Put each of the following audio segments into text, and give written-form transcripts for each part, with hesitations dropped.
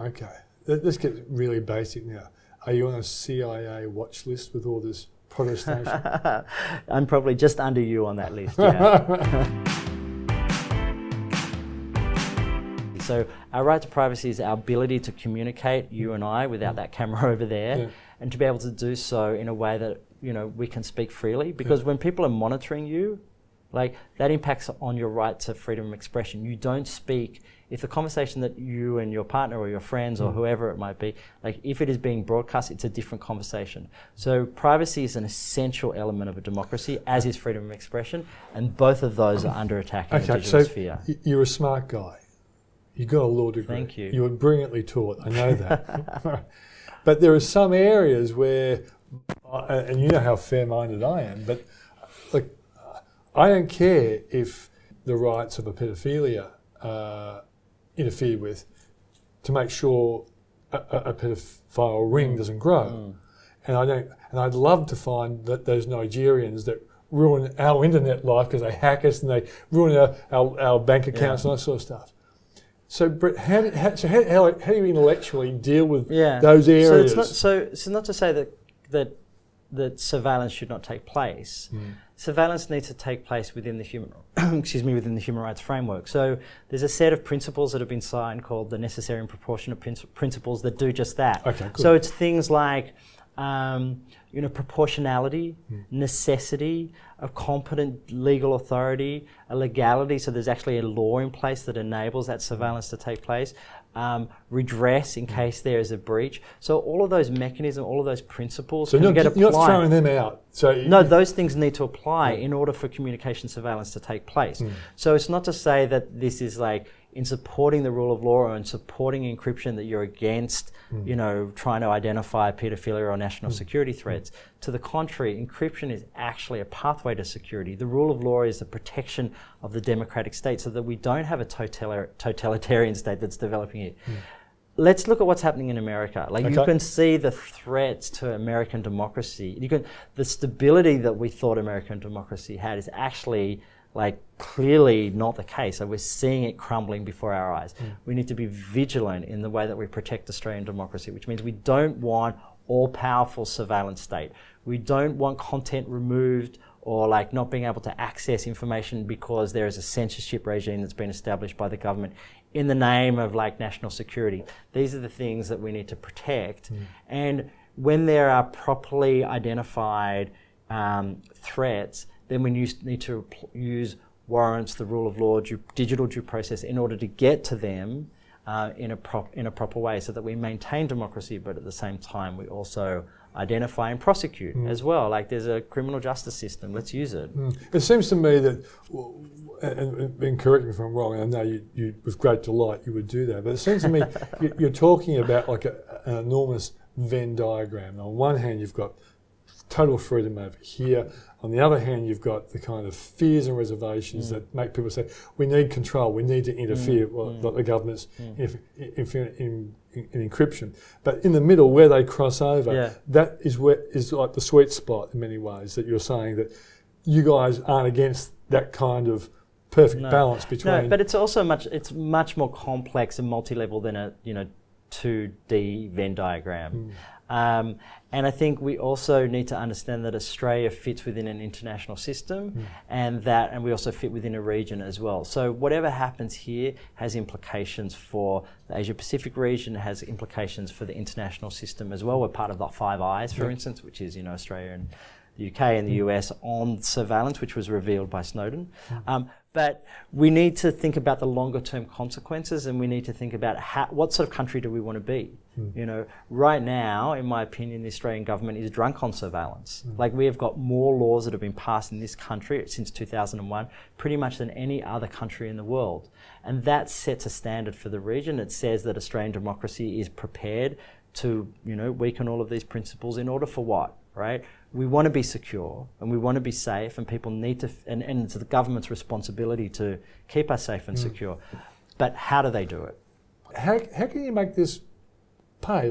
Okay. Let's get really basic now. Are you on a CIA watch list with all this protestation? I'm probably just under you on that list, yeah. So our right to privacy is our ability to communicate, you and I, without that camera over there, and to be able to do so in a way that, you know, we can speak freely. Because when people are monitoring you, like, that impacts on your right to freedom of expression. You don't speak. If the conversation that you and your partner or your friends or whoever it might be, like, if it is being broadcast, it's a different conversation. So privacy is an essential element of a democracy, as is freedom of expression, and both of those are under attack in the digital sphere. You're a smart guy. You got a law degree. Thank you. You were brilliantly taught. I know that. But there are some areas where, and you know how fair-minded I am, but like, I don't care if the rights of a paedophilia are interfered with to make sure a paedophile ring doesn't grow. And I'd love to find that those Nigerians that ruin our internet life because they hack us and they ruin our bank accounts and that sort of stuff. So, Brett, how do you intellectually deal with those areas? So it's not to say that surveillance should not take place. Surveillance needs to take place within the human rights framework. So there's a set of principles that have been signed called the necessary and proportionate principles that do just that. Okay, good. So it's things like proportionality, necessity, a competent legal authority, a legality, so there's actually a law in place that enables that surveillance to take place, redress in case there is a breach. So all of those mechanisms, all of those principles so can get applied. You're not throwing them out. No, those things need to apply in order for communication surveillance to take place. So it's not to say that this is like in supporting the rule of law or in supporting encryption that you're against, trying to identify paedophilia or national security threats. To the contrary, encryption is actually a pathway to security. The rule of law is the protection of the democratic state so that we don't have a totalitarian state that's developing it. Let's look at what's happening in America. You can see the threats to American democracy. The stability that we thought American democracy had is actually clearly not the case. So we're seeing it crumbling before our eyes. We need to be vigilant in the way that we protect Australian democracy, which means we don't want all-powerful surveillance state. We don't want content removed or not being able to access information because there is a censorship regime that's been established by the government in the name of national security. These are the things that we need to protect. And when there are properly identified threats, then we need to use warrants, the rule of law, digital due process in order to get to them in a proper way so that we maintain democracy, but at the same time we also identify and prosecute as well. There's a criminal justice system, let's use it. It seems to me that, and correct me if I'm wrong, I know you with great delight you would do that, but it seems to me you're talking about an enormous Venn diagram. On one hand you've got total freedom over here. On the other hand, you've got the kind of fears and reservations that make people say, we need control, we need to interfere, like the government's in encryption. But in the middle, where they cross over, that is like the sweet spot in many ways, that you're saying that you guys aren't against that kind of perfect balance between... No, but it's also much more complex and multi-level than a 2D Venn diagram. And I think we also need to understand that Australia fits within an international system and we also fit within a region as well. So whatever happens here has implications for the Asia Pacific region, has implications for the international system as well. We're part of the Five Eyes, for instance, which is Australia and the UK and the US on surveillance, which was revealed by Snowden. But we need to think about the longer term consequences, and we need to think about what sort of country do we want to be. Right now, in my opinion, the Australian government is drunk on surveillance. We have got more laws that have been passed in this country since 2001, pretty much than any other country in the world. And that sets a standard for the region. It says that Australian democracy is prepared to, weaken all of these principles in order for what, right? We want to be secure and we want to be safe, and people need to, and it's the government's responsibility to keep us safe and secure. But how do they do it? How can you make this pay?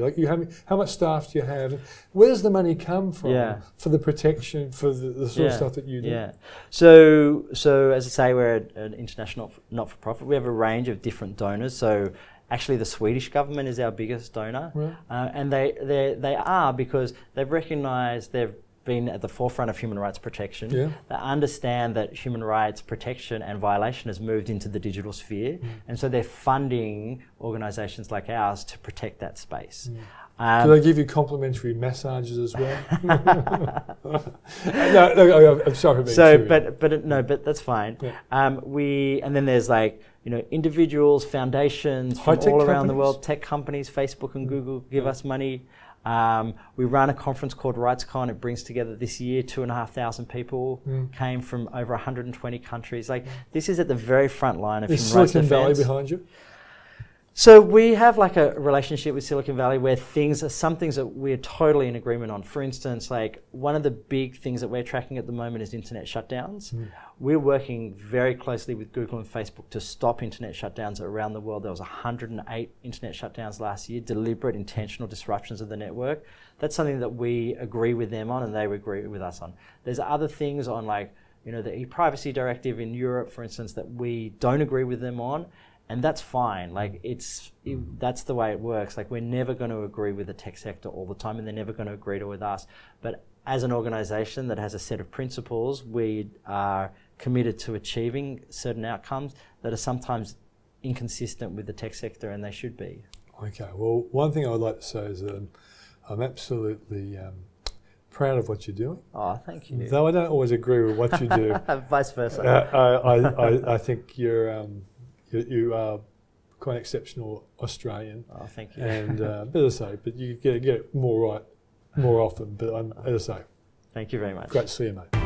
How much staff do you have? Where does the money come from for the protection, for the sort of stuff that you do? Yeah. So as I say, we're an international not-for-profit. We have a range of different donors. So Actually, the Swedish government is our biggest donor, Right. and they are because they've recognised they've been at the forefront of human rights protection. Yeah. They understand that human rights protection and violation has moved into the digital sphere, and so they're funding organisations like ours to protect that space. Do they give you complimentary massages as well? No, I'm sorry for being So, true. but that's fine. Yeah. And then there's like, individuals, foundations from High-tech all around the companies? world, tech companies, Facebook and Google give us money. We run a conference called RightsCon. It brings together this year 2,500 people, came from over 120 countries. Like, this is at the very front line of Is human rights Silicon Valley defense. behind you? So we have like a relationship with Silicon Valley where some things that we're totally in agreement on. For instance, like one of the big things that we're tracking at the moment is internet shutdowns. We're working very closely with Google and Facebook to stop internet shutdowns around the world. There was 108 internet shutdowns last year, deliberate, intentional disruptions of the network. That's something that we agree with them on and they agree with us on. There's other things on like, the e-privacy directive in Europe, for instance, that we don't agree with them on. And that's fine. Like that's the way it works. Like we're never going to agree with the tech sector all the time, and they're never going to agree with us. But as an organisation that has a set of principles, we are committed to achieving certain outcomes that are sometimes inconsistent with the tech sector, and they should be. Okay. Well, one thing I would like to say is that I'm absolutely proud of what you're doing. Oh, thank you. Though I don't always agree with what you do. Vice versa. I think you are quite an exceptional Australian. Oh, thank you. And as I say, but you get it more right more often. But as I say, Thank you very much. great to see you, mate.